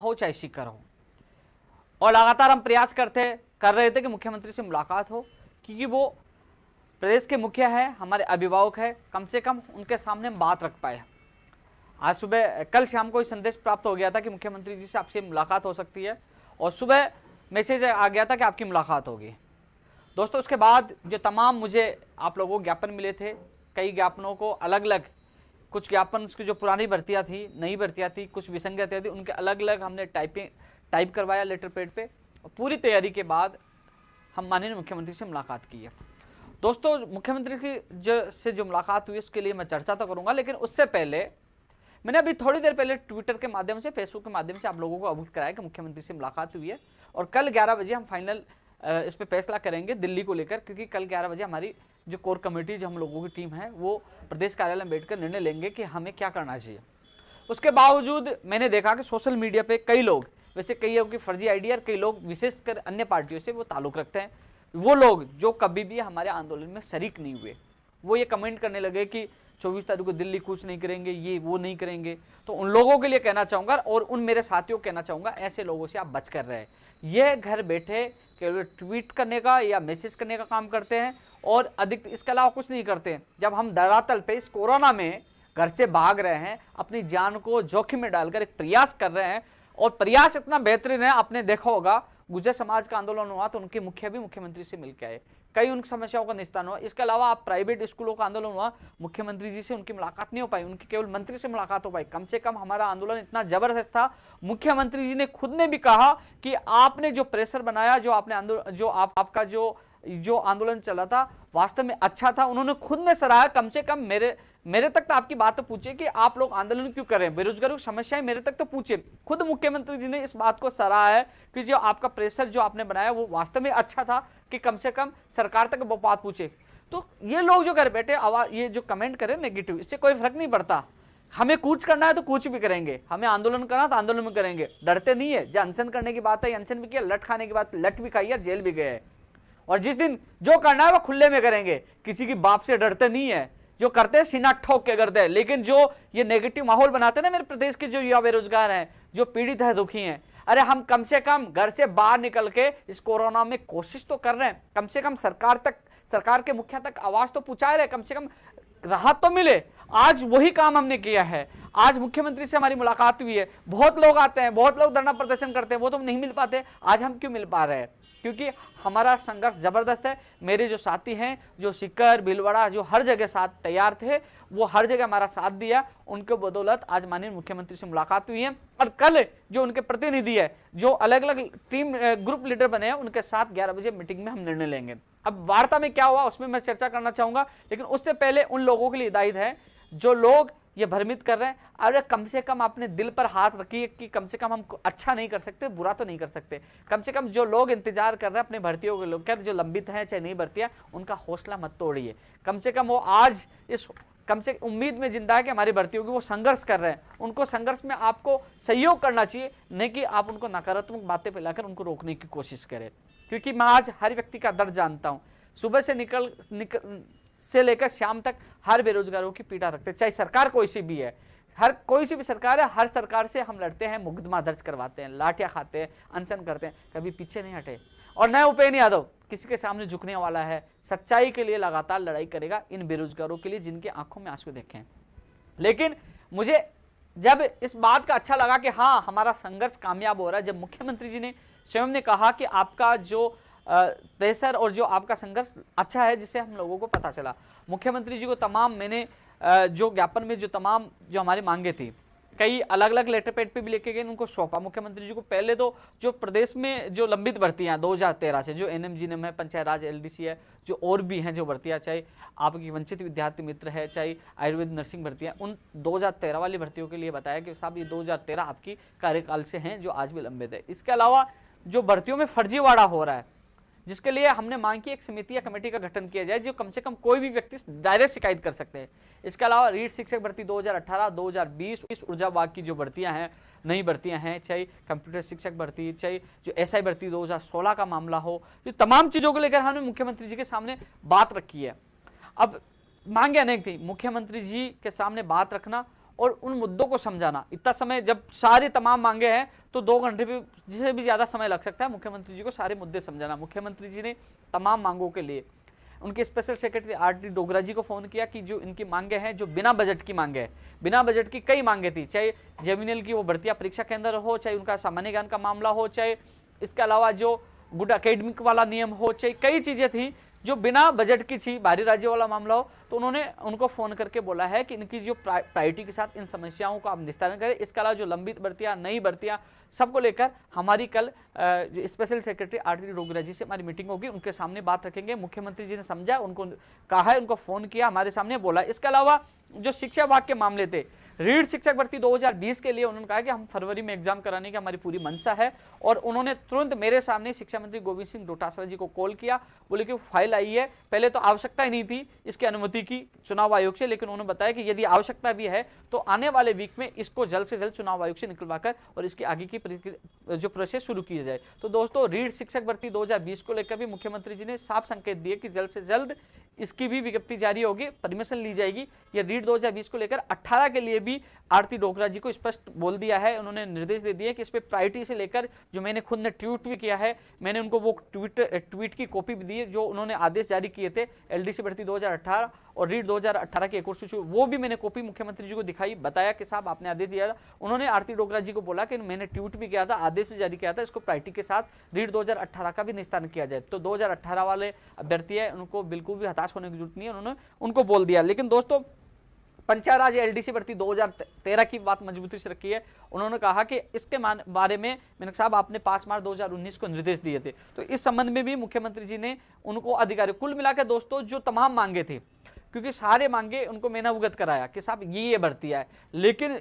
हो चाहे सीकर हो। और लगातार हम प्रयास कर रहे थे कि मुख्यमंत्री से मुलाकात हो, क्योंकि वो प्रदेश के मुखिया है, हमारे अभिभावक है, कम से कम उनके सामने हम बात रख पाए। आज सुबह कल शाम को संदेश प्राप्त हो गया था कि मुख्यमंत्री जी से आपसे मुलाकात हो सकती है, और सुबह मैसेज आ गया था कि आपकी मुलाकात होगी। दोस्तों, उसके बाद जो तमाम मुझे आप लोगों को ज्ञापन मिले थे, कई ज्ञापनों को अलग अलग, कुछ ज्ञापन की जो पुरानी भर्तियाँ थी, नई भर्तियाँ थी, कुछ विसंगतियाँ थी, उनके अलग अलग हमने टाइप करवाया लेटर पैड पे, और पूरी तैयारी के बाद हम माननीय मुख्यमंत्री से मुलाकात की है। दोस्तों, मुख्यमंत्री की से जो मुलाकात हुई उसके लिए मैं चर्चा तो करूँगा, लेकिन उससे पहले मैंने अभी थोड़ी देर पहले ट्विटर के माध्यम से, फेसबुक के माध्यम से आप लोगों को अवगत कराया कि मुख्यमंत्री से मुलाकात हुई है, और कल 11 बजे हम फाइनल इस पे फैसला करेंगे दिल्ली को लेकर, क्योंकि कल 11 बजे हमारी जो कोर कमेटी, जो हम लोगों की टीम है, वो प्रदेश कार्यालय में बैठकर निर्णय लेंगे कि हमें क्या करना चाहिए। उसके बावजूद मैंने देखा कि सोशल मीडिया पे कई लोग, वैसे कईयों की फर्जी आइडिया, और कई लोग विशेषकर अन्य पार्टियों से वो ताल्लुक रखते हैं, वो लोग जो कभी भी हमारे आंदोलन में शरीक नहीं हुए, वो ये कमेंट करने लगे कि 24 तारीख को दिल्ली कूच नहीं करेंगे, ये वो नहीं करेंगे। तो उन लोगों के लिए कहना चाहूँगा, और उन मेरे साथियों को कहना चाहूँगा, ऐसे लोगों से आप बच कर रहे हैं। ये घर बैठे केवल ट्वीट करने का या मैसेज करने का काम करते हैं, और अधिक इसके अलावा कुछ नहीं करते हैं। जब हम धरातल पे इस कोरोना में घर से भाग रहे हैं, अपनी जान को जोखिम में डालकर एक प्रयास कर रहे हैं, और प्रयास इतना बेहतरीन है, आपने देखा होगा गुर्जर समाज का आंदोलन हुआ तो उनके मुखिया भी मुख्यमंत्री से मिलकर आए, कई उनकी समस्याओं का निस्तारण हुआ। इसके अलावा आप प्राइवेट स्कूलों का आंदोलन हुआ, मुख्यमंत्री जी से उनकी मुलाकात नहीं हो पाई, उनकी केवल मंत्री से मुलाकात हो पाई। कम से कम हमारा आंदोलन इतना जबरदस्त था, मुख्यमंत्री जी ने खुद ने भी कहा कि आपने जो प्रेशर बनाया, जो आपने आपका जो आंदोलन चला था वास्तव में अच्छा था, उन्होंने खुद ने सराहा। कम से कम मेरे तक तो आपकी बात तो पूछे कि आप लोग आंदोलन क्यों करें, बेरोजगारों की समस्याएं मेरे तक तो पूछे। खुद मुख्यमंत्री जी ने इस बात को सराहा है कि जो आपका प्रेशर जो आपने बनाया वो वास्तव में अच्छा था, कि कम से कम सरकार तक वो बात पूछे। तो ये लोग जो घर बैठे आवाज, ये जो कमेंट करें नेगेटिव, इससे कोई फर्क नहीं पड़ता। हमें कूच करना है तो कूच भी करेंगे, हमें आंदोलन करना तो आंदोलन में करेंगे, डरते नहीं है। जो अनशन करने की बात है, अनशन भी किया, लट खाने की बात, लट भी खाई है, जेल भी गए, और जिस दिन जो करना है वो खुले में करेंगे, किसी की बाप से डरते नहीं है। जो करते हैं सीना ठोक के करते हैं, लेकिन जो ये नेगेटिव माहौल बनाते हैं ना, मेरे प्रदेश के जो युवा बेरोजगार हैं, जो पीड़ित है, दुखी हैं, अरे हम कम से कम घर से बाहर निकल के इस कोरोना में कोशिश तो कर रहे हैं, कम से कम सरकार के मुखिया तक आवाज तो पहुंचा रहे, कम से कम राहत तो मिले। आज वही काम हमने किया है। आज मुख्यमंत्री से हमारी मुलाकात हुई है, बहुत लोग आते हैं, बहुत लोग धरना प्रदर्शन करते हैं, वो तो नहीं मिल पाते। आज हम क्यों मिल पा रहे हैं? क्योंकि हमारा संघर्ष जबरदस्त है। मेरे जो साथी हैं, जो सीकर, भीलवाड़ा, जो हर जगह साथ तैयार थे, वो हर जगह हमारा साथ दिया। उनके बदौलत आज माननीय मुख्यमंत्री से मुलाकात हुई है, और कल जो उनके प्रतिनिधि है, जो अलग अलग टीम ग्रुप लीडर बने हैं, उनके साथ 11 बजे मीटिंग में हम निर्णय लेंगे। अब वार्ता में क्या हुआ उसमें मैं चर्चा करना चाहूंगा, लेकिन उससे पहले उन लोगों के लिए हिदायत है जो लोग ये भ्रमित कर रहे हैं, अरे कम से कम अपने दिल पर हाथ रखिए कि कम से कम हम अच्छा नहीं कर सकते, बुरा तो नहीं कर सकते। कम से कम जो लोग इंतजार कर रहे हैं अपनी भर्तियों को लेकर, जो लंबित हैं चाहे नहीं भर्तियां, उनका हौसला मत तोड़िए। कम से कम वो आज इस कम से उम्मीद में जिंदा है कि हमारी भर्ती होगी, वो संघर्ष कर रहे हैं, उनको संघर्ष में आपको सहयोग करना चाहिए, नहीं कि आप उनको नकारात्मक बातें फैलाकर उनको रोकने की कोशिश करें। क्योंकि मैं आज हर व्यक्ति का दर्द जानता हूँ, सुबह से लेकर शाम तक हर बेरोजगारों की पीड़ा रखते हैं, चाहे सरकार कोई सी भी है, हर कोई सी भी सरकार है, हर सरकार से हम लड़ते हैं, मुकदमा दर्ज करवाते हैं, लाठियां खाते हैं, अनशन करते हैं, कभी पीछे नहीं हटे। और नए उपेंद्र यादव किसी के सामने झुकने वाला है, सच्चाई के लिए लगातार लड़ाई करेगा, इन बेरोजगारों के लिए जिनके आंखों में आंसू देखें। लेकिन मुझे जब इस बात का अच्छा लगा कि हाँ हमारा संघर्ष कामयाब हो रहा है, जब मुख्यमंत्री जी ने स्वयं ने कहा कि आपका जो प्रेशर और जो आपका संघर्ष अच्छा है, जिससे हम लोगों को पता चला। मुख्यमंत्री जी को तमाम मैंने जो ज्ञापन में जो तमाम जो हमारी मांगे थी, कई अलग अलग लेटर पैड पे भी लेके गए, उनको सौंपा मुख्यमंत्री जी को। पहले तो जो प्रदेश में जो लंबित भर्तियां 2013 से, जो एनएम जीएनएम है, पंचायत राज एलडीसी है, जो और भी हैं जो भर्तियां, चाहे आपकी वंचित विद्यार्थी मित्र है, चाहे आयुर्वेद नर्सिंग भर्तियां, उन 2013 वाली भर्तियों के लिए बताया कि साहब ये 2013 आपकी कार्यकाल से हैं, जो आज भी लंबित है। इसके अलावा जो भर्तियों में फर्जीवाड़ा हो रहा है, जिसके लिए हमने मांग की एक समिति या कमेटी का गठन किया जाए, जो कम से कम कोई भी व्यक्ति डायरेक्ट शिकायत कर सकते हैं। इसके अलावा रीढ़ शिक्षक भर्ती 2018, 2020, इस ऊर्जा विभाग की जो भर्तियां हैं, नई भर्तियां हैं, चाहे कंप्यूटर शिक्षक भर्ती, चाहे जो एसआई भर्ती 2016 का मामला हो, ये तमाम चीजों को लेकर हमने मुख्यमंत्री जी के सामने बात रखी है। अब मांगे अनेक थी, मुख्यमंत्री जी के सामने बात रखना और उन मुद्दों को समझाना। इतना समय जब सारी तमाम मांगे हैं तो 2 घंटे भी जिसे भी ज्यादा समय लग सकता है मुख्यमंत्री जी को सारे मुद्दे समझाना। मुख्यमंत्री जी ने तमाम मांगों के लिए उनके स्पेशल सेक्रेटरी आरटी डोगरा जी को फोन किया कि जो इनकी मांगे हैं, जो बिना बजट की मांगे हैं, बिना बजट की कई मांगे थी, चाहे जेमिनल की वो भर्तियां परीक्षा केंद्र हो, चाहे उनका सामान्य ज्ञान का मामला हो, चाहे इसके अलावा जो गुड एकेडमिक वाला नियम हो, चाहे कई चीजें थी जो बिना बजट की थी, बाहरी राज्य वाला मामला हो, तो उन्होंने उनको फोन करके बोला है कि इनकी जो प्रायोरिटी के साथ इन समस्याओं का आप निस्तारण करें। इसके अलावा जो लंबित भर्तियां, नई भर्तियां, सबको लेकर हमारी कल जो स्पेशल सेक्रेटरी आरटी डोगरा जी से हमारी मीटिंग होगी, उनके सामने बात रखेंगे। मुख्यमंत्री जी ने समझा, उनको कहा है, उनको फोन किया, हमारे सामने बोला। इसके अलावा जो शिक्षा विभाग के मामले थे, रीढ़ शिक्षक भर्ती 2020 के लिए उन्होंने कहा कि हम फरवरी में एग्जाम कराने की हमारी पूरी मंशा है, और उन्होंने तुरंत मेरे सामने शिक्षा मंत्री गोविंद सिंह डोटासरा जी को कॉल किया, बोले कि फाइल आई है। पहले तो आवश्यकता ही नहीं थी इसकी अनुमति की चुनाव आयोग से, लेकिन उन्होंने बताया कि यदि आवश्यकता भी है तो आने वाले वीक में इसको जल्द से जल्द चुनाव आयोग से निकलवाकर और इसकी आगे की जो प्रोसेस शुरू की जाए। तो दोस्तों, रीढ़ शिक्षक भर्ती 2020 को लेकर भी मुख्यमंत्री जी ने साफ संकेत दिए कि जल्द से जल्द इसकी भी विज्ञप्ति जारी होगी, परमिशन ली जाएगी। ये रीढ़ 2020 को लेकर 18 के लिए भी आरती डोगरा जी को स्पष्ट बोल दिया है, उन्होंने निर्देश दे दिए कि इस पे प्रायोरिटी से लेकर, जो मैंने खुद ने ट्वीट भी किया है, मैंने उनको वो ट्वीट की कॉपी भी दी जो उन्होंने आदेश जारी किए थे एलडीसी भर्ती 2018 और रीढ़ 2018 की एक और सूची, वो भी मैंने कॉपी मुख्यमंत्री जी को दिखाई, बताया कि साहब आपने आदेश दिया था। उन्होंने आरती डोगरा जी को बोला कि मैंने ट्वीट भी किया था, आदेश भी जारी किया था, इसको प्रायोरिटी के साथ रीढ़ 2018 का भी निस्तारण किया जाए। तो 2018 वाले अभ्यर्थी है, उनको बिल्कुल भी हताश होने की जरूरत नहीं है, उन्होंने उनको बोल दिया। लेकिन दोस्तों, पंचायत राज एलडीसी भर्ती 2013 की बात मजबूती से रखी है। उन्होंने कहा कि इसके बारे में मैंने साहब आपने 5 मार्च 2019 को निर्देश दिए थे, तो इस संबंध में भी मुख्यमंत्री जी ने उनको अधिकारी, कुल मिलाकर दोस्तों जो तमाम मांगे थे, क्योंकि सारे मांगे उनको मैंने अवगत कराया कि साहब ये भर्ती है, लेकिन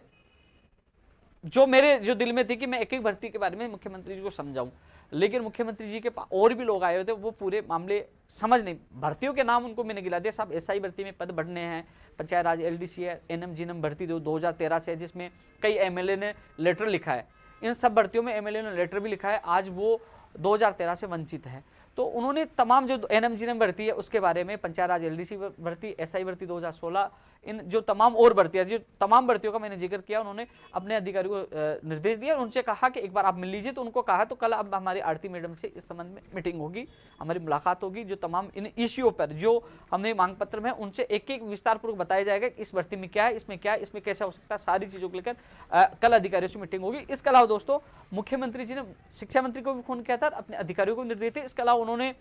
जो मेरे जो दिल में थी कि मैं एक एक भर्ती के बारे में मुख्यमंत्री जी को समझाऊं, लेकिन मुख्यमंत्री जी के पास और भी लोग आए हुए थे, वो पूरे मामले समझ नहीं, भर्तियों के नाम उनको मैंने गिला दिया। साहब एसआई भर्ती में पद बढ़ने हैं, पंचायत राज एलडीसी है, एनएम जीएनएम भर्ती 2013 से है, जिसमें कई एमएलए ने लेटर लिखा है, इन सब भर्तियों में एमएलए ने लेटर भी लिखा है, आज वो 2013 से वंचित है। तो उन्होंने तमाम जो एनएम जीएनएम भर्ती है उसके बारे में, पंचायत राज एलडीसी भर्ती, एसआई भर्ती 2016, इन जो तमाम और भर्तियां, जो तमाम भर्तियों का मैंने जिक्र किया, उन्होंने अपने अधिकारियों को निर्देश दिया, उनसे कहा कि एक बार आप मिल लीजिए। तो उनको कहा, तो कल अब हमारी आरती मैडम से इस संबंध में मीटिंग होगी, हमारी मुलाकात होगी, जो तमाम इन इश्यूओं पर जो हमने मांग पत्र में उनसे एक एक विस्तार पूर्वक बताया जाएगा कि इस भर्ती में क्या है, इसमें क्या है, इसमें कैसा हो सकता है, सारी चीजों को लेकर कल अधिकारियों से मीटिंग होगी। इसके अलावा दोस्तों, मुख्यमंत्री जी ने शिक्षा मंत्री को भी फोन किया था, अपने अधिकारियों को निर्देश दिए। इसके अलावा उन्होंने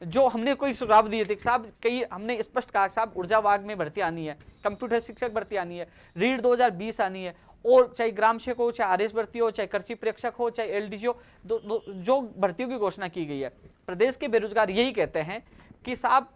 जो हमने कोई सुझाव दिए थे, साहब कई हमने स्पष्ट कहा, साहब ऊर्जा विभाग में भर्ती आनी है, कंप्यूटर शिक्षक भर्ती आनी है, रीढ़ 2020 आनी है, और चाहे ग्राम सेवक हो, चाहे आरएस भर्ती हो, चाहे कृषि प्रेक्षक हो, चाहे एलडीसी हो, जो भर्तियों की घोषणा की गई है। प्रदेश के बेरोजगार यही कहते हैं कि साहब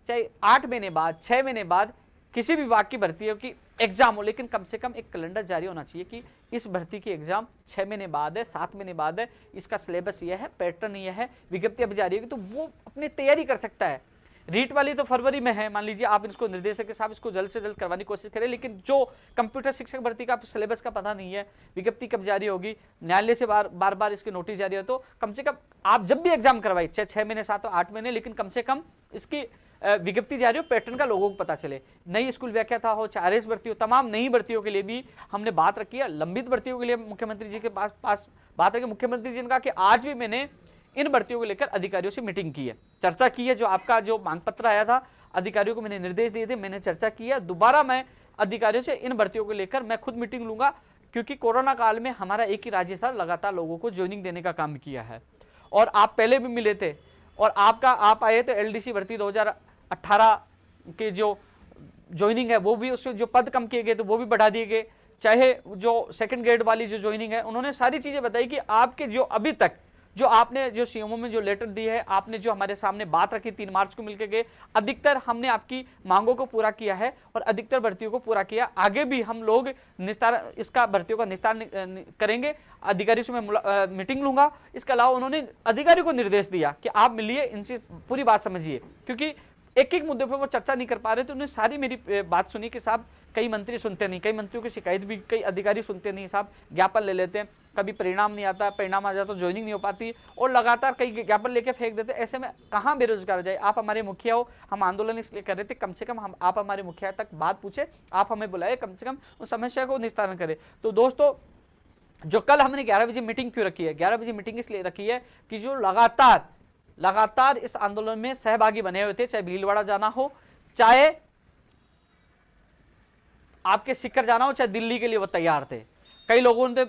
चाहे 8 महीने बाद, 6 महीने बाद किसी भी विभाग की भर्तियों की एग्जाम हो, लेकिन कम से कम एक कैलेंडर जारी होना चाहिए कि इस भर्ती की एग्जाम 6 महीने बाद है, 7 महीने बाद है, इसका सिलेबस यह है, पैटर्न यह है, विज्ञप्ति अब जारी होगी, तो वो अपनी तैयारी कर सकता है। रीट वाली तो फरवरी में है, मान लीजिए आप इसको निर्देशक के साहब इसको जल्द से जल्द करवाने की कोशिश करें, लेकिन जो कंप्यूटर शिक्षक भर्ती का सिलेबस का पता नहीं है, विज्ञप्ति कब जारी होगी, न्यायालय से बार बार इसके नोटिस जारी हो, तो कम से कम आप जब भी एग्जाम करवाइए, चाहे 6 महीने, 7 8 महीने, लेकिन कम से कम इसकी विज्ञप्ति जारी हो, पैटर्न का लोगों को पता चले। नई स्कूल व्याख्या हो, चाहे आरएस भर्ती हो, तमाम नई भर्तियों के लिए भी हमने बात रखी है। लंबित भर्तियों के लिए मुख्यमंत्री जी के पास बात रखी। मुख्यमंत्री जी ने कहा कि आज भी मैंने इन भर्तियों को लेकर अधिकारियों से मीटिंग की है, चर्चा की है, जो आपका जो मांग पत्र आया था अधिकारियों को मैंने निर्देश दिए थे, मैंने चर्चा की है। दोबारा मैं अधिकारियों से इन भर्तियों को लेकर मैं खुद मीटिंग लूंगा, क्योंकि कोरोना काल में हमारा एक ही राज्य था, लगातार लोगों को ज्वाइनिंग देने का काम किया है, और आप पहले भी मिले थे, और आप आए तो एलडीसी भर्ती 2018 के जो ज्वाइनिंग है वो भी, उसमें जो पद कम किए गए थे वो भी बढ़ा दिए गए, चाहे जो सेकंड ग्रेड वाली जो ज्वाइनिंग है, उन्होंने सारी चीजें बताई कि आपके जो अभी तक जो आपने जो सीएमओ में जो लेटर दी है, आपने जो हमारे सामने बात रखी 3 मार्च को मिलकर गए, अधिकतर हमने आपकी मांगों को पूरा किया है और अधिकतर भर्तियों को पूरा किया। आगे भी हम लोग निस्तार इसका भर्तियों का निस्तारण करेंगे। अधिकारी से मैं मीटिंग लूंगा। इसके अलावा उन्होंने अधिकारी को निर्देश दिया कि आप मिलिए, इनसे पूरी बात समझिए, क्योंकि एक एक मुद्दे पर वो चर्चा नहीं कर पा रहे थे। उन्होंने सारी मेरी बात सुनी कि साहब कई मंत्री सुनते नहीं, कई मंत्रियों की शिकायत भी कई अधिकारी सुनते नहीं, साहब ज्ञापन ले लेते हैं, कभी परिणाम नहीं आता, परिणाम आ जाता तो ज्वाइनिंग नहीं हो पाती और लगातार कई ज्ञापन लेके फेंक देते। ऐसे में कहाँ बेरोजगार जाए। आप हमारे मुखिया हो, हम आंदोलन इसलिए कर रहे थे, कम से कम हम आप हमारे मुखिया तक बात पूछे, आप हमें बुलाए, कम से कम उस समस्या को निस्तारण करें। तो दोस्तों जो कल हमने 11 बजे मीटिंग क्यों रखी है, 11 बजे मीटिंग इसलिए रखी है कि जो लगातार इस आंदोलन में सहभागी बने हुए थे, चाहे भीलवाड़ा जाना हो, चाहे आपके सीकर जाना हो, चाहे दिल्ली के लिए वो तैयार थे। कई लोगों ने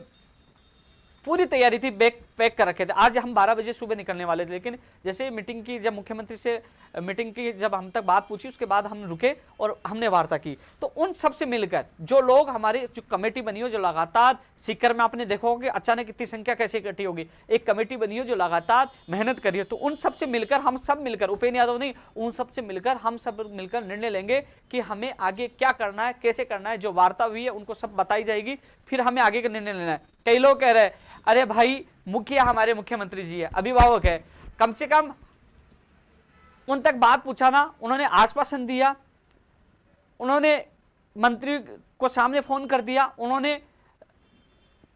पूरी तैयारी थी, बैग पैक कर रखे थे। आज हम 12 बजे सुबह निकलने वाले थे, लेकिन जैसे मीटिंग की, जब मुख्यमंत्री से मीटिंग की, जब हम तक बात पूछी, उसके बाद हम रुके और हमने वार्ता की। तो उन सबसे मिलकर जो लोग हमारी जो कमेटी बनी हो, जो लगातार सीकर में आपने देखा होगा कि अचानक इतनी संख्या कैसे इकट्ठी होगी, एक कमेटी बनी हो जो लगातार मेहनत करी है, तो उन सबसे मिलकर हम सब मिलकर, उपेंद्र यादव नहीं, उन सबसे मिलकर हम सब मिलकर निर्णय लेंगे कि हमें आगे क्या करना है, कैसे करना है। जो वार्ता हुई है उनको सब बताई जाएगी, फिर हमें आगे का निर्णय लेना है। कई लोग कह रहे हैं अरे भाई मुखिया हमारे मुख्यमंत्री जी है, अभिभावक है, कम से कम उन तक बात पहुंचाना। उन्होंने आश्वासन दिया, उन्होंने मंत्री को सामने फोन कर दिया, उन्होंने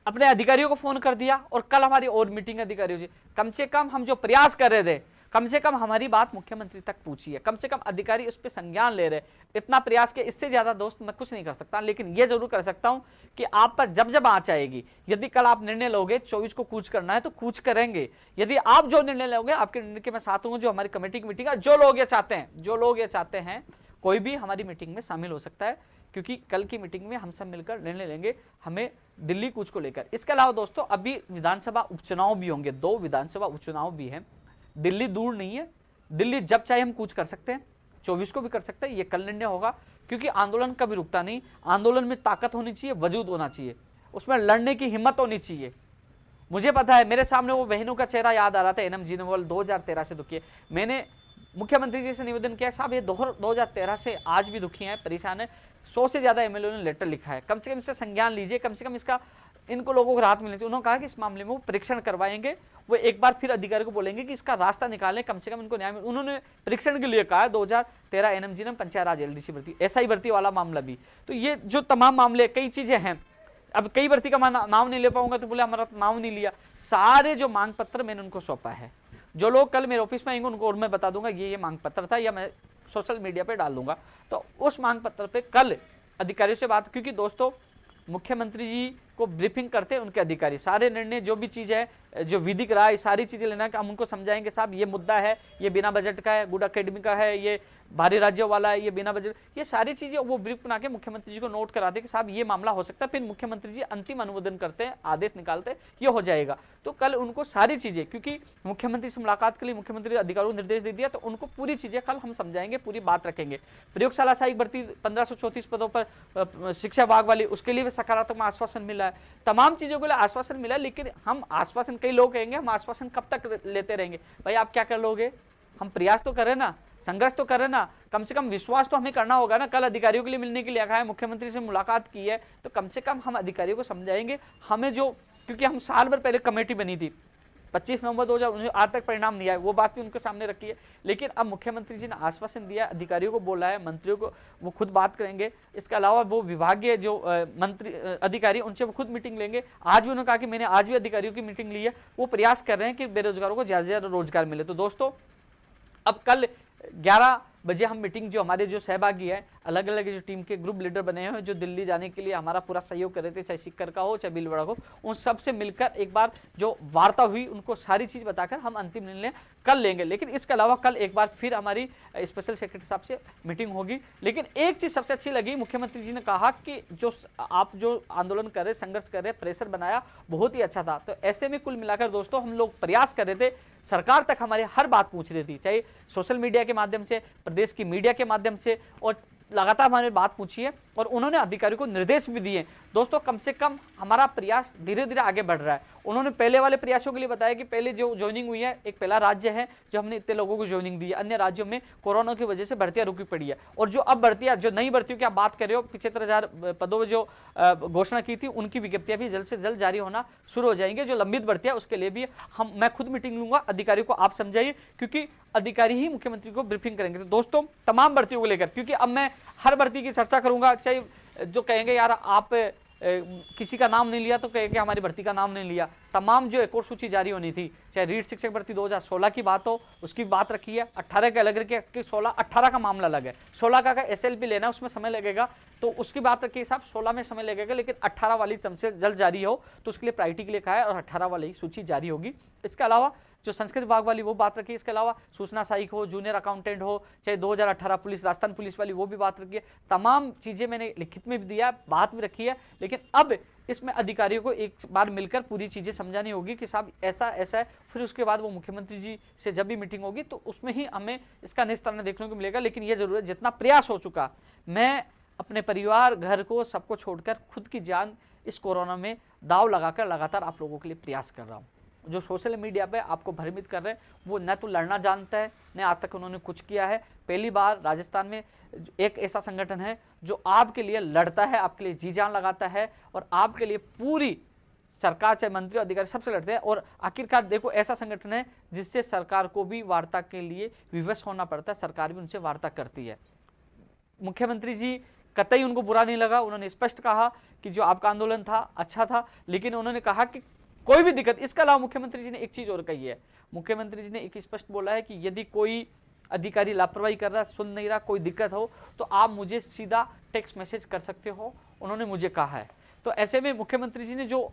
अपने अधिकारियों को फोन कर दिया और कल हमारी और मीटिंग अधिकारियों से। कम से कम हम जो प्रयास कर रहे थे, कम से कम हमारी बात मुख्यमंत्री तक पहुंची है, कम से कम अधिकारी उस पर संज्ञान ले रहे। इतना प्रयास किया, इससे ज्यादा दोस्त मैं कुछ नहीं कर सकता, लेकिन यह जरूर कर सकता हूं कि आप पर जब जब आंच आएगी, यदि कल आप निर्णय लोगे 24 को कूच करना है तो कूच करेंगे। यदि आप जो निर्णय लोगे, आपके निर्णय के मैं साथ हूं। जो हमारी कमेटी की मीटिंग है, जो लोग ये चाहते हैं, कोई भी हमारी मीटिंग में शामिल हो सकता है, क्योंकि कल की मीटिंग में हम सब मिलकर निर्णय लेंगे हमें दिल्ली कूच को लेकर। इसके अलावा दोस्तों अभी विधानसभा उपचुनाव भी होंगे, 2 विधानसभा उपचुनाव भी हैं। दिल्ली दूर नहीं है, दिल्ली जब चाहे हम कूच कर सकते हैं, 24 को भी कर सकते हैं। ये कल निर्णय होगा, क्योंकि आंदोलन कभी रुकता नहीं। आंदोलन में ताकत होनी चाहिए, वजूद होना चाहिए, उसमें लड़ने की हिम्मत होनी चाहिए। मुझे पता है, मेरे सामने वो बहनों का चेहरा याद आ रहा था, एनएम जीनोवाल 2013 से दुखी है। मैंने मुख्यमंत्री जी से निवेदन किया, साहब ये 2013 से आज भी दुखी है, परेशान है। 100 से ज्यादा एमएलए ने लेटर लिखा है, कम से कम इससे संज्ञान लीजिए, कम से कम इसका इनको लोगों को राहत मिलनी चाहिए। उन्होंने कहा कि इस मामले में वो परीक्षण करवाएंगे, वो एक बार फिर अधिकारी को बोलेंगे कि इसका रास्ता निकालें, कम से कम इनको न्याय मिले। उन्होंने परीक्षण के लिए कहा है 2013 एनएमजी ने पंचायत राज एलडीसी भर्ती, एसआई भर्ती वाला मामला भी। तो ये जो तमाम मामले, कई चीजें हैं। अब कई भर्ती का नाम नहीं ले पाऊंगा तो बोले हमारा नाम नहीं लिया। सारे जो मांग पत्र मैंने उनको सौंपा है, जो लोग कल मेरे ऑफिस में आएंगे उनको और मैं बता दूंगा ये मांग पत्र था, या मैं सोशल मीडिया पे डाल दूंगा। तो उस मांग पत्र पे कल अधिकारियों से बात, क्योंकि दोस्तों मुख्यमंत्री जी को ब्रीफिंग करते हैं उनके अधिकारी, सारे निर्णय जो भी चीज़ है, जो विधिक राय, सारी चीज़ें लेना है। हम उनको समझाएंगे साहब ये मुद्दा है, ये बिना बजट का है, गुड अकेडमी का है, ये भारी राज्यों वाला है, ये बिना बजट, ये सारी चीज़ें वो ब्रीफ बना के मुख्यमंत्री जी को नोट कराते कि साहब ये मामला हो सकता है। फिर मुख्यमंत्री जी अंतिम अनुमोदन करते हैं, आदेश निकालते हैं, ये हो जाएगा। तो कल उनको सारी चीज़ें, क्योंकि मुख्यमंत्री से मुलाकात के लिए मुख्यमंत्री अधिकारियों को निर्देश दे दिया, तो उनको पूरी चीज़ें कल हम समझाएंगे, पूरी बात रखेंगे। प्रयोगशाला सहायक भर्ती 1534 पदों पर शिक्षा विभाग वाली, उसके लिए भी सकारात्मक आश्वासन मिला है, तमाम चीजों के लिए आश्वासन मिला। लेकिन हम आश्वासन, कई लोग कहेंगे हम आश्वासन कब तक लेते रहेंगे। भाई आप क्या कर लोगे, हम प्रयास तो करें ना, संघर्ष तो करें ना, कम से कम विश्वास तो हमें करना होगा ना। कल अधिकारियों के लिए मिलने के लिए आया है, मुख्यमंत्री से मुलाकात की है, तो कम से कम हम अधिकारियों को समझाएंगे हमें जो, क्योंकि हम साल भर पहले कमेटी बनी थी, 25 नवंबर 2019 आज तक परिणाम नहीं आया, वो बात भी उनके सामने रखी है। लेकिन अब मुख्यमंत्री जी ने आश्वासन दिया, अधिकारियों को बोला है, मंत्रियों को वो खुद बात करेंगे। इसके अलावा वो विभागीय जो मंत्री अधिकारी, उनसे वो खुद मीटिंग लेंगे। आज भी उन्होंने कहा कि मैंने आज भी अधिकारियों की मीटिंग ली है, वो प्रयास कर रहे हैं कि बेरोजगारों को ज़्यादा से ज़्यादा रोजगार मिले। तो दोस्तों अब कल 11 बजे हम मीटिंग, जो हमारे जो सहभागी है, अलग अलग जो टीम के ग्रुप लीडर बने हैं, जो दिल्ली जाने के लिए हमारा पूरा सहयोग कर रहे थे, चाहे सीकर का हो चाहे भीलवाड़ा हो, उन सब से मिलकर एक बार जो वार्ता हुई, उनको सारी चीज़ बताकर हम अंतिम निर्णय कल लेंगे। लेकिन इसके अलावा कल एक बार फिर हमारी स्पेशल सेक्रेटरी साहब से मीटिंग होगी। लेकिन एक चीज़ सबसे अच्छी लगी, मुख्यमंत्री जी ने कहा कि जो आप जो आंदोलन कर रहे, संघर्ष कर रहे, प्रेशर बनाया, बहुत ही अच्छा था। तो ऐसे में कुल मिलाकर दोस्तों हम लोग प्रयास कर रहे थे, सरकार तक हमारी हर बात पूछ रही थी, चाहे सोशल मीडिया के माध्यम से, प्रदेश की मीडिया के माध्यम से, और लगातार हमारे बात पूछी है। और उन्होंने अधिकारियों को निर्देश भी दिए। दोस्तों कम से कम हमारा प्रयास धीरे धीरे आगे बढ़ रहा है। उन्होंने पहले वाले प्रयासों के लिए बताया कि पहले जो ज्वाइनिंग हुई है, एक पहला राज्य है जो हमने इतने लोगों को ज्वाइनिंग दी है, अन्य राज्यों में कोरोना की वजह से भर्तियां रुकी पड़ी है। और जो अब भर्तियां, जो नई भर्तियों की आप बात कर रहे हो, 75,000 पदों में जो घोषणा की थी, उनकी विज्ञप्तियां भी जल्द से जल्द जारी होना शुरू हो जाएंगे। जो लंबित भर्तियां, उसके लिए भी मैं खुद मीटिंग लूंगा, अधिकारियों को आप समझाइए, क्योंकि अधिकारी ही मुख्यमंत्री को ब्रीफिंग करेंगे। तो दोस्तों तमाम भर्तियों को लेकर, क्योंकि अब मैं हर भर्ती की चर्चा करूंगा, चाहे जो कहेंगे यार आप किसी का नाम नहीं लिया, तो कहेंगे हमारी भर्ती का नाम नहीं लिया। तमाम जो एक और सूची जारी होनी थी, चाहे रीट शिक्षक भर्ती 2016 की बात हो, उसकी बात रखी है, 18 के अलग रखी है, 16 18 का मामला अलग है। 16 का SLP लेना है, उसमें समय लगेगा, तो उसकी बात रखी साहब, 16 में समय लगेगा, लेकिन 18 वाली से जल्द जारी हो, तो उसके लिए प्रायोरिटी के लिए कहा है और 18 वाली सूची जारी होगी। इसके अलावा जो संस्कृत विभाग वाली वो बात रखी है, इसके अलावा सूचना सहायक हो, जूनियर अकाउंटेंट हो, चाहे 2018 पुलिस, राजस्थान पुलिस वाली वो भी बात रखी है। तमाम चीजें मैंने लिखित में भी दिया, बात भी रखी है, लेकिन अब इसमें अधिकारियों को एक बार मिलकर पूरी चीजें समझानी होगी कि साहब ऐसा ऐसा है। फिर उसके बाद वो मुख्यमंत्री जी से जब भी मीटिंग होगी तो उसमें ही हमें इसका निस्तारण देखने को मिलेगा। लेकिन यह जरूर है, जितना प्रयास हो चुका, मैं अपने परिवार, घर को, सबको छोड़कर खुद की जान इस कोरोना में दाव लगाकर लगातार आप लोगों के लिए प्रयास कर रहा हूँ। जो सोशल मीडिया पे आपको भ्रमित कर रहे हैं, वो न तो लड़ना जानता है, न आज तक उन्होंने कुछ किया है। पहली बार राजस्थान में एक ऐसा संगठन है जो आपके लिए लड़ता है, आपके लिए जी जान लगाता है, और आपके लिए पूरी सरकार, चाहे मंत्री अधिकारी, सबसे लड़ते हैं। और आखिरकार देखो, ऐसा संगठन है जिससे सरकार को भी वार्ता के लिए विवश होना पड़ता है, सरकार भी उनसे वार्ता करती है। मुख्यमंत्री जी कतई उनको बुरा नहीं लगा, उन्होंने स्पष्ट कहा कि जो आपका आंदोलन था अच्छा था, लेकिन उन्होंने कहा कि कोई भी दिक्कत। इसके अलावा मुख्यमंत्री जी ने एक चीज और कही है, मुख्यमंत्री जी ने एक स्पष्ट बोला है कि यदि कोई अधिकारी लापरवाही कर रहा, सुन नहीं रहा, कोई दिक्कत हो, तो आप मुझे सीधा टेक्स्ट मैसेज कर सकते हो, उन्होंने मुझे कहा है। तो ऐसे में मुख्यमंत्री जी ने जो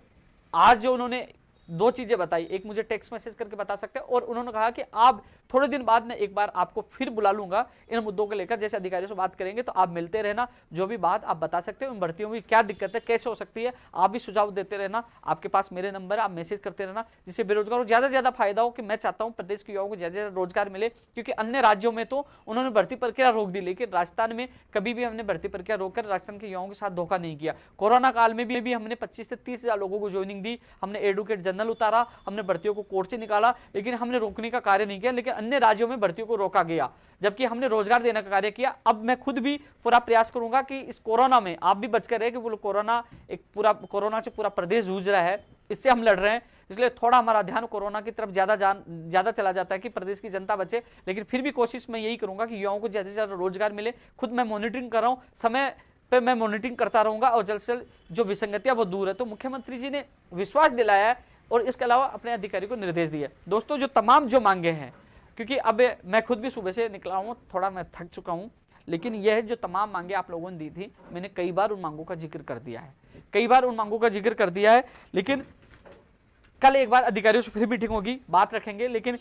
आज जो उन्होंने दो चीजें बताई, एक मुझे टेक्स्ट मैसेज करके बता सकते हैं, और उन्होंने कहा कि आप थोड़े दिन बाद में एक बार आपको फिर बुला लूंगा इन मुद्दों को लेकर, जैसे अधिकारियों से बात करेंगे तो आप मिलते रहना, जो भी बात आप बता सकते हो, इन भर्तियों में क्या दिक्कत है, कैसे हो सकती है, आप भी सुझाव देते रहना। आपके पास मेरे नंबर है, आप मैसेज करते रहना, जिससे बेरोजगारों को ज्यादा से ज्यादा फायदा हो। कि मैं चाहता हूं प्रदेश के युवाओं को ज्यादा से ज्यादा रोजगार मिले, क्योंकि अन्य राज्यों में तो उन्होंने भर्ती प्रक्रिया रोक दी, लेकिन राजस्थान में कभी भी हमने भर्ती प्रक्रिया रोककर राजस्थान के युवाओं के साथ धोखा नहीं किया। कोरोना काल में भी हमने 25 से 30,000 लोगों को ज्वाइनिंग दी, हमने एडवोकेट जनरल उतारा, हमने भर्तियों को कोर्ट से निकाला, लेकिन हमने रोकने का कार्य नहीं किया। लेकिन अन्य राज्यों में भर्तियों को रोका गया, जबकि हमने रोजगार देने का कार्य किया। अब मैं खुद भी पूरा प्रयास करूंगा कि इस कोरोना में आप भी बचकर रहे, कि वो कोरोना एक पूरा कोरोना से पूरा प्रदेश जूझ रहा है, इससे हम लड़ रहे हैं, इसलिए थोड़ा हमारा ध्यान कोरोना की तरफ ज्यादा चला जाता है कि प्रदेश की जनता बचे। लेकिन फिर भी कोशिश मैं यही करूंगा कि युवाओं को ज्यादा से ज्यादा रोजगार मिले। खुद मैं मॉनिटरिंग कर रहा हूं, समय पे मैं मॉनिटरिंग करता रहूंगा, और जल्द से जल्द जो विसंगतियां वो दूर है। तो मुख्यमंत्री जी ने विश्वास दिलाया है, और इसके अलावा अपने अधिकारी को निर्देश दिए। दोस्तों जो तमाम जो मांगे हैं, क्योंकि अब मैं खुद भी सुबह से निकला हूँ, थोड़ा मैं थक चुका हूँ, लेकिन यह जो तमाम मांगे आप लोगों ने दी थी, मैंने कई बार उन मांगों का जिक्र कर दिया है, कई बार उन मांगों का जिक्र कर दिया है। लेकिन कल एक बार अधिकारियों से फिर मीटिंग होगी, बात रखेंगे, लेकिन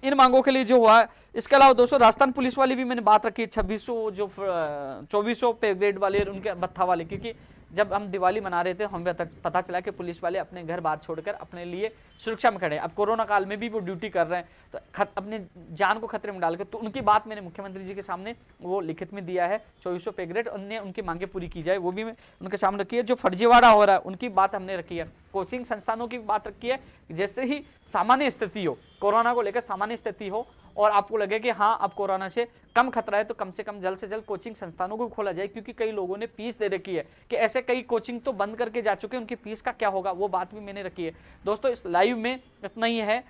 इन मांगों के लिए जो हुआ है। इसके अलावा दोस्तों राजस्थान पुलिस वाली भी मैंने बात रखी, 2600 जो 2400 पे ग्रेड वाले, उनके भत्था वाले, क्योंकि जब हम दिवाली मना रहे थे हमें पता चला कि पुलिस वाले अपने घर बाहर छोड़कर अपने लिए सुरक्षा में खड़े हैं। अब कोरोना काल में भी वो ड्यूटी कर रहे हैं, तो अपनी जान को खतरे में डालकर, तो उनकी बात मैंने मुख्यमंत्री जी के सामने वो लिखित में दिया है, 2400 पे ग्रेड, उनकी मांगे पूरी की जाए, वो भी मैं उनके सामने रखी है। जो फर्जीवाड़ा हो रहा है उनकी बात हमने रखी है, कोचिंग संस्थानों की बात रखी है। जैसे ही सामान्य स्थिति हो, कोरोना को लेकर सामान्य स्थिति हो, और आपको लगे कि हाँ अब कोरोना से कम खतरा है, तो कम से कम जल्द से जल्द कोचिंग संस्थानों को खोला जाए, क्योंकि कई लोगों ने फीस दे रखी है, कि ऐसे कई कोचिंग तो बंद करके जा चुके हैं, उनकी फीस का क्या होगा, वो बात भी मैंने रखी है। दोस्तों इस लाइव में इतना ही है,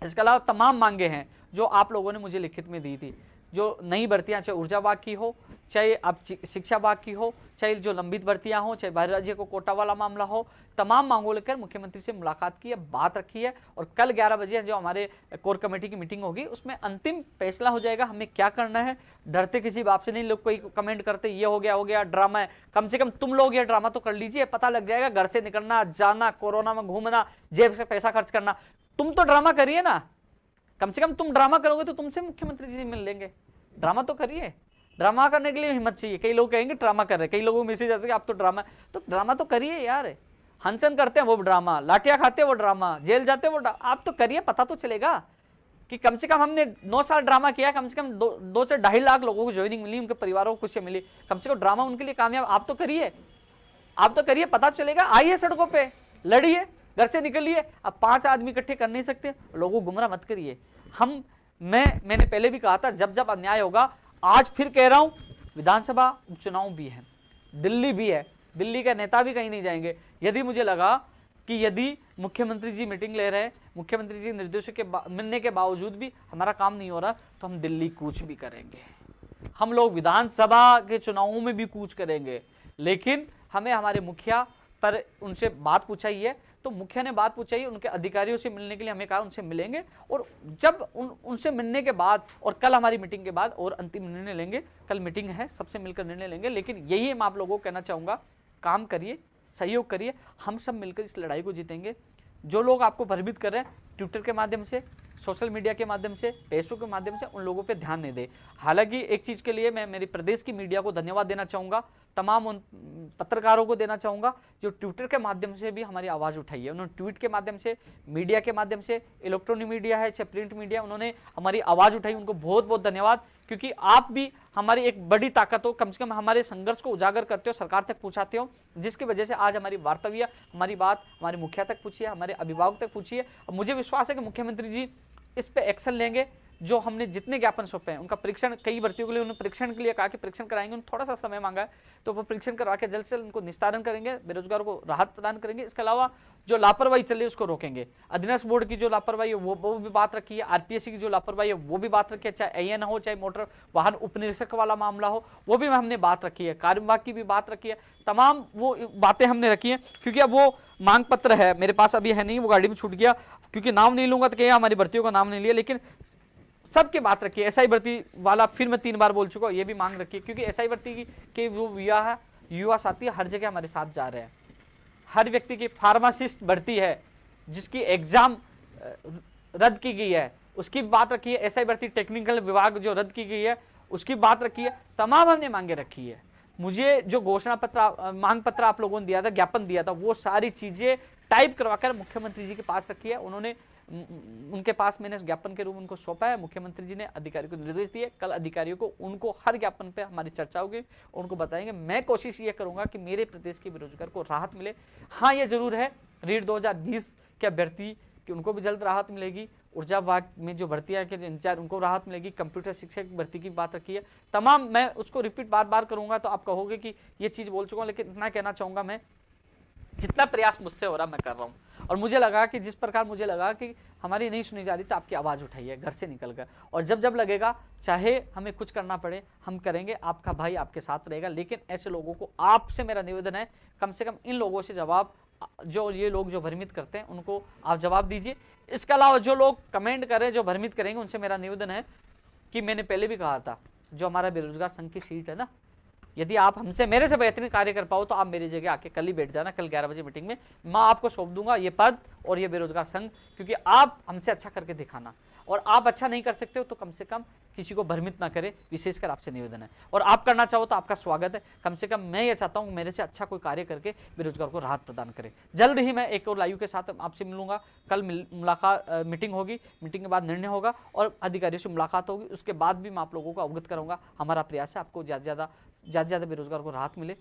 इसके अलावा तमाम मांगे हैं जो आप लोगों ने मुझे लिखित में दी थी। जो नई भर्तियां, चाहे ऊर्जा विभाग की हो, चाहे आप शिक्षा विभाग की हो, चाहे जो लंबित भर्तियां हो, चाहे बाहरी राज्य को कोटा वाला मामला हो, तमाम मांगों लेकर मुख्यमंत्री से मुलाकात की है, बात रखी है। और कल 11 बजे जो हमारे कोर कमेटी की मीटिंग होगी, उसमें अंतिम फैसला हो जाएगा हमें क्या करना है। डरते किसी बात से नहीं, लोग कोई कमेंट करते ये हो गया ड्रामा है, कम से कम तुम लोग ये ड्रामा तो कर लीजिए, पता लग जाएगा। घर से निकलना, जाना, कोरोना में घूमना, जेब से पैसा खर्च करना, तुम तो ड्रामा करिए ना, कम से कम तुम ड्रामा करोगे तो तुमसे मुख्यमंत्री जी मिल लेंगे। ड्रामा तो करिए, ड्रामा करने के लिए हिम्मत चाहिए। कई लोग कहेंगे ड्रामा कर रहे हैं, कई लोगों को मैसेज आते हैं आप तो ड्रामा तो करिए यार। हंसन करते हैं वो ड्रामा, लाठियां खाते हैं वो ड्रामा, जेल जाते हैं वो आप तो करिए, पता तो चलेगा कि कम से कम हमने 9 साल ड्रामा किया, कम से कम 2 से 2.5 लाख लोगों को ज्वाइनिंग मिली, उनके परिवारों को खुशियां मिली, कम से कम ड्रामा उनके लिए कामयाब आप तो करिए, आप तो करिए, पता चलेगा। आइए सड़कों पे, लड़िए, घर से निकलिए। अब 5 आदमी इकट्ठे कर नहीं सकते, लोगों को गुमराह मत करिए। मैंने पहले भी कहा था, जब जब अन्याय होगा, आज फिर कह रहा हूं, विधानसभा उपचुनाव भी है, दिल्ली भी है, दिल्ली का नेता भी कहीं नहीं जाएंगे। यदि मुझे लगा कि यदि मुख्यमंत्री जी मीटिंग ले रहे हैं, मुख्यमंत्री जी निर्देशों के मिलने के बावजूद भी हमारा काम नहीं हो रहा, तो हम दिल्ली कूच भी करेंगे, हम लोग विधानसभा के चुनावों में भी कूच करेंगे। लेकिन हमें हमारे मुखिया पर उनसे बात पूछाई है, तो मुखिया ने बात पूछाई, उनके अधिकारियों से मिलने के लिए हमें कहा उनसे मिलेंगे, और जब उनसे मिलने के बाद और कल हमारी मीटिंग के बाद और अंतिम निर्णय लेंगे। कल मीटिंग है, सबसे मिलकर निर्णय लेंगे। लेकिन यही मैं आप लोगों को कहना चाहूँगा, काम करिए, सहयोग करिए, हम सब मिलकर इस लड़ाई को जीतेंगे। जो लोग आपको भयभीत कर रहे हैं ट्विटर के माध्यम से, सोशल मीडिया के माध्यम से, फेसबुक के माध्यम से, उन लोगों पे ध्यान नहीं दे। हालांकि एक चीज़ के लिए मैं मेरी प्रदेश की मीडिया को धन्यवाद देना चाहूँगा, तमाम उन पत्रकारों को देना चाहूँगा जो ट्विटर के माध्यम से भी हमारी आवाज़ उठाई है। उन्होंने ट्वीट के माध्यम से, मीडिया के माध्यम से, इलेक्ट्रॉनिक मीडिया है चाहे प्रिंट मीडिया, उन्होंने हमारी आवाज़ उठाई, उनको बहुत बहुत धन्यवाद। क्योंकि आप भी हमारी एक बड़ी ताकत हो, कम से कम हमारे संघर्ष को उजागर करते हो, सरकार तक पहुँचाते हो, जिसकी वजह से आज हमारी वार्ताविया, हमारी बात हमारे मुखिया तक पूछी है, हमारे अभिभावक तक पूछी है। और मुझे विश्वास है कि मुख्यमंत्री जी इस पे एक्शन लेंगे। जो हमने जितने ज्ञापन सौंपे हैं उनका परीक्षण, कई भर्तियों के लिए उन्होंने परीक्षण के लिए कहा कि परीक्षण कराएंगे, उन्होंने थोड़ा सा समय मांगा है, तो वो परीक्षण करवा के जल्द से जल्द उनको निस्तारण करेंगे, बेरोजगारों को राहत प्रदान करेंगे। इसके अलावा जो लापरवाही चल रही है उसको रोकेंगे। अधीनस्थ बोर्ड की जो लापरवाही है वो भी बात रखी है, आरपीएससी की जो लापरवाही है वो भी बात रखी है, चाहे AN हो चाहे मोटर वाहन उपनिरीक्षक वाला मामला हो, वो भी हमने बात रखी है, कार्य विभाग की भी बात रखी है, तमाम वो बातें हमने रखी है। क्योंकि अब वो मांग पत्र है मेरे पास, अभी है नहीं, वो गाड़ी में छूट गया, क्योंकि नाम नहीं लूंगा तो क्या हमारी भर्तियों का नाम नहीं लिया, लेकिन सबकी बात रखी है। SI भर्ती वाला फिर मैं 3 बार बोल चुका हूँ, ये भी मांग रखी है, क्योंकि SI भर्ती के वो युवा साथी हर जगह हमारे साथ जा रहे हैं। हर व्यक्ति की फार्मासिस्ट भर्ती है जिसकी एग्जाम रद्द की गई है, उसकी बात रखी है। SI भर्ती टेक्निकल विभाग जो रद्द की गई है उसकी बात रखी है। तमाम हमने मांगे रखी है। मुझे जो घोषणा पत्र, मांग पत्र आप लोगों ने दिया था, ज्ञापन दिया था, वो सारी चीजें टाइप करवाकर मुख्यमंत्री जी के पास रखी है। उनके पास मैंने ज्ञापन के रूप में उनको सौंपा है। मुख्यमंत्री जी ने अधिकारियों को निर्देश दिए, कल अधिकारियों को उनको हर ज्ञापन पे हमारी चर्चा होगी, उनको बताएंगे। मैं कोशिश ये करूंगा कि मेरे प्रदेश के बेरोजगार को राहत मिले। हाँ, ये जरूर है, रीट 2020 के अभ्यर्थी कि उनको भी जल्द राहत मिलेगी। ऊर्जा विभाग में जो भर्तियां के इंचार्ज उनको राहत मिलेगी। कंप्यूटर शिक्षक भर्ती की बात रखी है। तमाम मैं उसको रिपीट बार बार करूंगा तो आप कहोगे कि ये चीज बोल चुका हूं, लेकिन इतना कहना चाहूंगा, मैं जितना प्रयास मुझसे हो रहा मैं कर रहा हूं। और मुझे लगा कि जिस प्रकार मुझे लगा कि हमारी नहीं सुनी जा रही, तो आपकी आवाज़ उठाइए, घर से निकल कर, और जब जब लगेगा चाहे हमें कुछ करना पड़े हम करेंगे। आपका भाई आपके साथ रहेगा। लेकिन ऐसे लोगों को, आपसे मेरा निवेदन है, कम से कम इन लोगों से जवाब, जो ये लोग जो भ्रमित करते हैं उनको आप जवाब दीजिए। इसके अलावा जो लोग कमेंट करें, जो भ्रमित करेंगे, उनसे मेरा निवेदन है कि मैंने पहले भी कहा था, जो हमारा बेरोजगार संघ की सीट है ना, यदि आप हमसे मेरे से बेहतरीन कार्य कर पाओ तो आप मेरी जगह आके कल ही बैठ जाना। कल 11 बजे मीटिंग में मैं आपको सौंप दूंगा ये पद और ये बेरोजगार संघ, क्योंकि आप हमसे अच्छा करके दिखाना। और आप अच्छा नहीं कर सकते हो तो कम से कम किसी को भ्रमित ना करे, विशेषकर आपसे निवेदन है। और आप करना चाहो तो आपका स्वागत है। कम से कम मैं ये चाहता हूँ मेरे से अच्छा कोई कार्य करके बेरोजगार को राहत प्रदान करे। जल्द ही मैं एक और लाइव के साथ आपसे मिलूंगा। कल मुलाकात, मीटिंग होगी, मीटिंग के बाद निर्णय होगा और अधिकारियों से मुलाकात होगी। उसके बाद भी मैं आप लोगों को अवगत करूंगा। हमारा प्रयास है आपको ज़्यादा से ज़्यादा बेरोजगार को राहत मिले।